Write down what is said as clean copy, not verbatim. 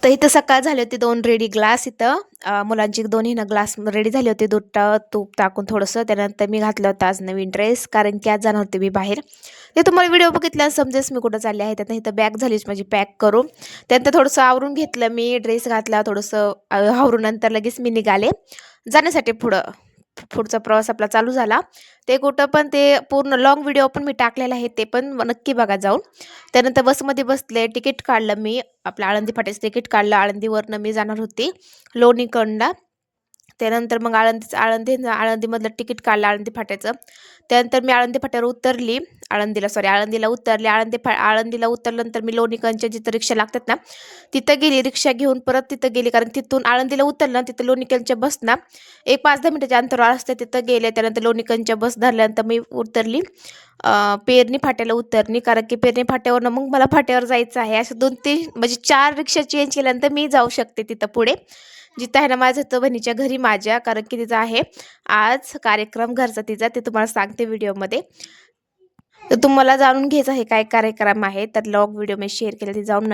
तर इथं सकाळ झाली होती 2 रेडी ग्लास इथं मुलांची दोन्ही ना ग्लास रेडी झाले होते दूध तूप टाकून थोडंसं. त्यानंतर मी घातलं होतं आज नवीन ड्रेस कारण की आज जाणार होते मी बाहेर. ते तुम्हाला व्हिडिओ बघितल्यावर समजेस मी कुठं चालले आहे. त्यातनं इथं बॅग झालीच माझी पॅक करून. त्यानंतर थोडंसं आवरून घेतलं मी ड्रेस घातला थोडंसं आवरून नंतर लगेच मी निघाले जाण्यासाठी पुढचा प्रवास आपला चालू झाला. ते कुठं पण ते पूर्ण लाँग व्हिडिओ पण मी टाकलेला आहे ते पण नक्की बघा जाऊन. त्यानंतर बसमध्ये बसले तिकीट काढलं मी आपलं आळंदी फाट्याचं तिकीट काढलं. आळंदीवरनं मी जाणार होती लोणीकडला. त्यानंतर मग आळंदीमधलं तिकीट काढलं आळंदी फाट्याचं. त्यानंतर मी आळंदी फाट्यावर उतरली. आळंदीला उतरली. आळंदीला उतरल्यानंतर मी लोणीकडच्या जिथं रिक्षा लागतात ना तिथं गेली. रिक्षा घेऊन परत तिथं गेली कारण तिथून आळंदीला उतरलं तिथं लोणीकडच्या बस ना एक 5-10 मिनिटाच्या अंतरावर असते तिथं गेले. त्यानंतर लोणीकडच्या बस धरल्यानंतर मी उतरली पेरणी फाट्याला उतरली कारण की पेरणी फाट्यावरनं मग मला फाट्यावर जायचं आहे. असं 2-3 म्हणजे 4 रिक्षा चेंज केल्यानंतर मी जाऊ शकते तिथं पुढे. जिथं आहे ना माझं होतं बहिणीच्या घरी माझ्या कारण की तिचा आहे आज कार्यक्रम घरचा तिचा ते तुम्हाला सांगते व्हिडिओमध्ये. तर तुम्हाला जाणून घ्यायचं आहे काय कार्यक्रम आहे तर लॉग व्हिडिओ मी शेअर केला ते जाऊन